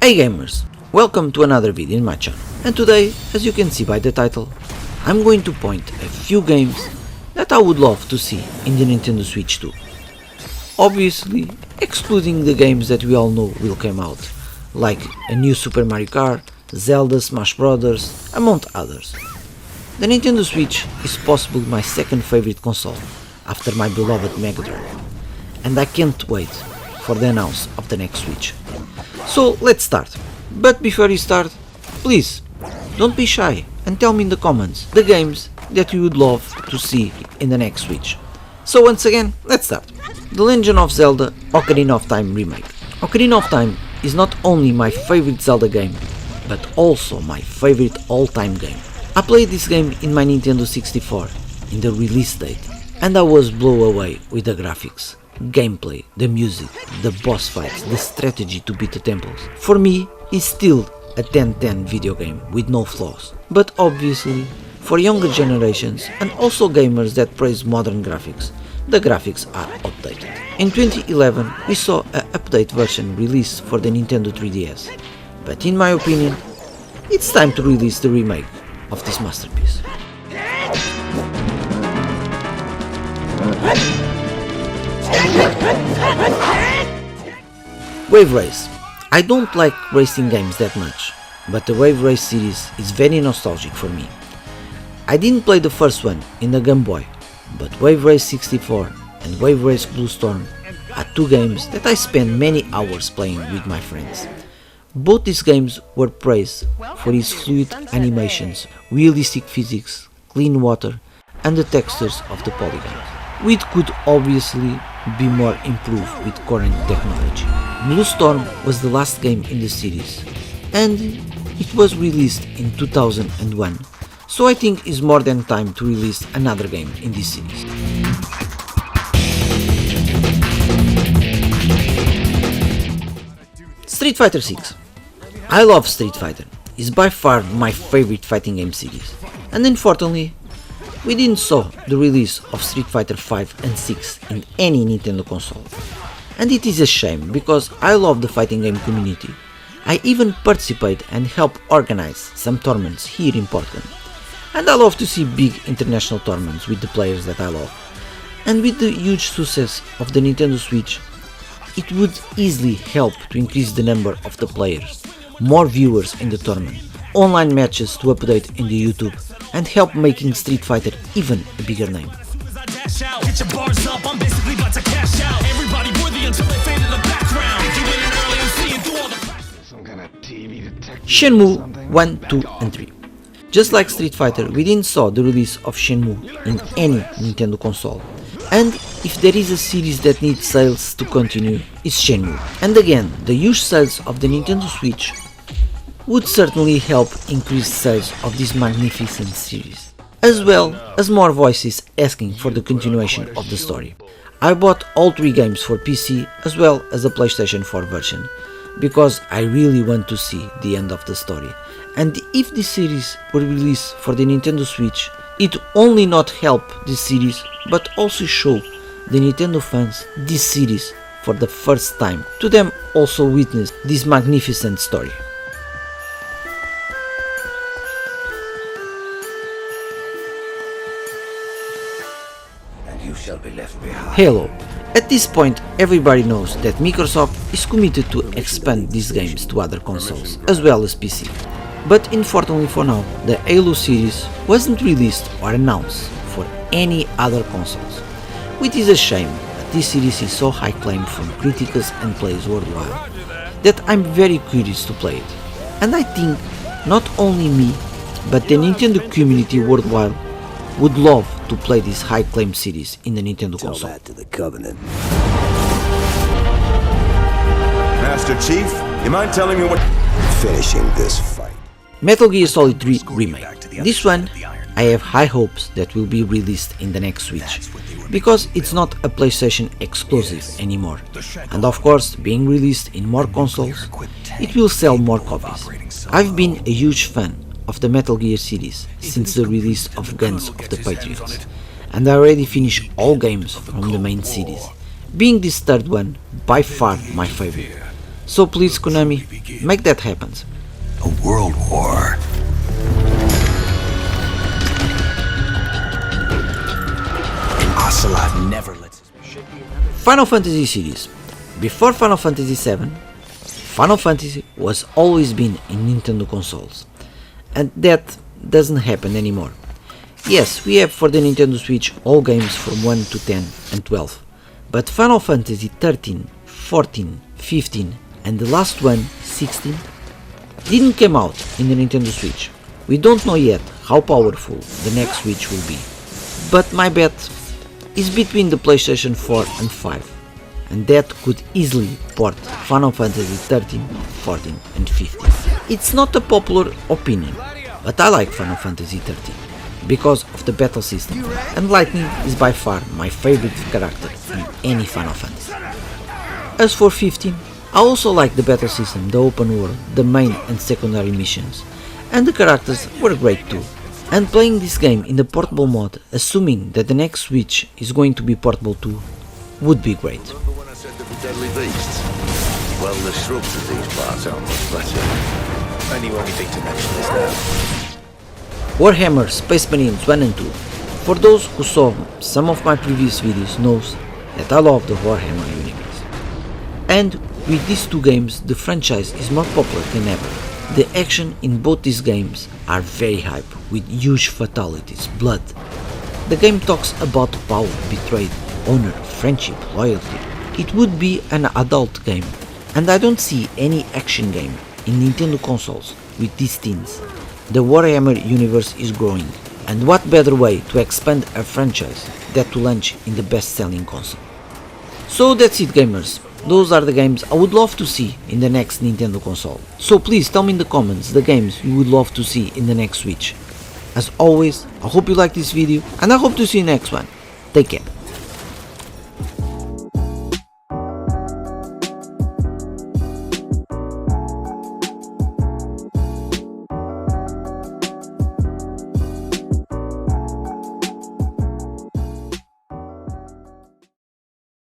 Hey gamers, welcome to another video in my channel, and today, as you can see by the title, I'm going to point a few games that I would love to see in the Nintendo Switch 2. Obviously, excluding the games that we all know will come out, like a new Super Mario Kart, Zelda, Smash Bros, among others. The Nintendo Switch is possibly my second favorite console, after my beloved Mega Drive, and I can't wait for the announce of the next Switch. So let's start, but before we start, please don't be shy and tell me in the comments the games that you would love to see in the next Switch. So once again, let's start. The Legend of Zelda Ocarina of Time Remake. Ocarina of Time is not only my favorite Zelda game, but also my favorite all-time game. I played this game in my Nintendo 64 in the release date, and I was blown away with the graphics, gameplay, the music, the boss fights, the strategy to beat the temples. For me, it's still a 10/10 video game with no flaws, but obviously for younger generations and also gamers that praise modern graphics, the graphics are updated. In 2011 we saw an update version released for the Nintendo 3DS, but in my opinion it's time to release the remake of this masterpiece. Wave Race. I don't like racing games that much, but the Wave Race series is very nostalgic for me. I didn't play the first one in the Game Boy, but Wave Race 64 and Wave Race Blue Storm are two games that I spent many hours playing with my friends. Both these games were praised for its fluid animations, realistic physics, clean water, and the textures of the polygons, which could obviously be more improved with current technology. Blue Storm was the last game in the series, and it was released in 2001, so I think it's more than time to release another game in this series. Street Fighter 6. I love Street Fighter, it's by far my favorite fighting game series, and unfortunately we didn't saw the release of Street Fighter 5 and 6 in any Nintendo console. And it is a shame because I love the fighting game community. I even participate and help organize some tournaments here in Portland. And I love to see big international tournaments with the players that I love. And with the huge success of the Nintendo Switch, it would easily help to increase the number of the players, more viewers in the tournament, online matches to update in the YouTube, and help making Street Fighter even a bigger name. Shenmue 1, 2 and 3. Just like Street Fighter, we didn't saw the release of Shenmue in any Nintendo console. And if there is a series that needs sales to continue, it's Shenmue. And again, the huge sales of the Nintendo Switch would certainly help increase sales of this magnificent series, as well as more voices asking for the continuation of the story. I bought all three games for PC as well as a PlayStation 4 version, because I really want to see the end of the story, and if this series were released for the Nintendo Switch, it only not help this series but also show the Nintendo fans this series for the first time, to them also witness this magnificent story. Halo. At this point, everybody knows that Microsoft is committed to expand these games to other consoles, as well as PC. But unfortunately for now, the Halo series wasn't released or announced for any other consoles, which is a shame that this series is so high claimed from critics and players worldwide, that I'm very curious to play it. And I think not only me, but the Nintendo community worldwide would love to play this high claim series in the Nintendo console. That to the Covenant. Master Chief, you mind telling me what... Finishing this fight. Metal Gear Solid 3 Remake. This one, I have high hopes that will be released in the next Switch, because it's not a PlayStation exclusive anymore, and of course, being released in more consoles, it will sell more copies. I've been a huge fan of the Metal Gear series since the release of Guns of the Patriots, and I already finished all games from the main series, being this third one by far my favorite. So please Konami, make that happen. A world war. Ocelot never lets us. Final Fantasy series. Before Final Fantasy VII, Final Fantasy was always been in Nintendo consoles, and that doesn't happen anymore. Yes, we have for the Nintendo Switch all games from 1 to 10 and 12, but Final Fantasy 13, 14, 15 and the last one, 16, didn't come out in the Nintendo Switch. We don't know yet how powerful the next Switch will be, but my bet is between the PlayStation 4 and 5, and that could easily port Final Fantasy 13, 14 and 15. It's not a popular opinion, but I like Final Fantasy 13 because of the battle system, and Lightning is by far my favorite character in any Final Fantasy. As for 15, I also like the battle system, the open world, the main and secondary missions, and the characters were great too. And playing this game in the portable mode, assuming that the next Switch is going to be portable too, would be great. Remember when I said there were deadly beasts? Well, the shrubs of these parts aren't much better. And you only think to mention this now. Warhammer Space Marines 1 and 2. For those who saw some of my previous videos knows that I love the Warhammer universe. And with these two games the franchise is more popular than ever. The action in both these games are very hype, with huge fatalities, blood. The game talks about power, betrayal, honor, friendship, loyalty. It would be an adult game, and I don't see any action game in Nintendo consoles with these themes. The Warhammer universe is growing, and what better way to expand a franchise than to launch in the best-selling console. So that's it gamers, those are the games I would love to see in the next Nintendo console. So please tell me in the comments the games you would love to see in the next Switch. As always, I hope you liked this video and I hope to see you next one. Take care.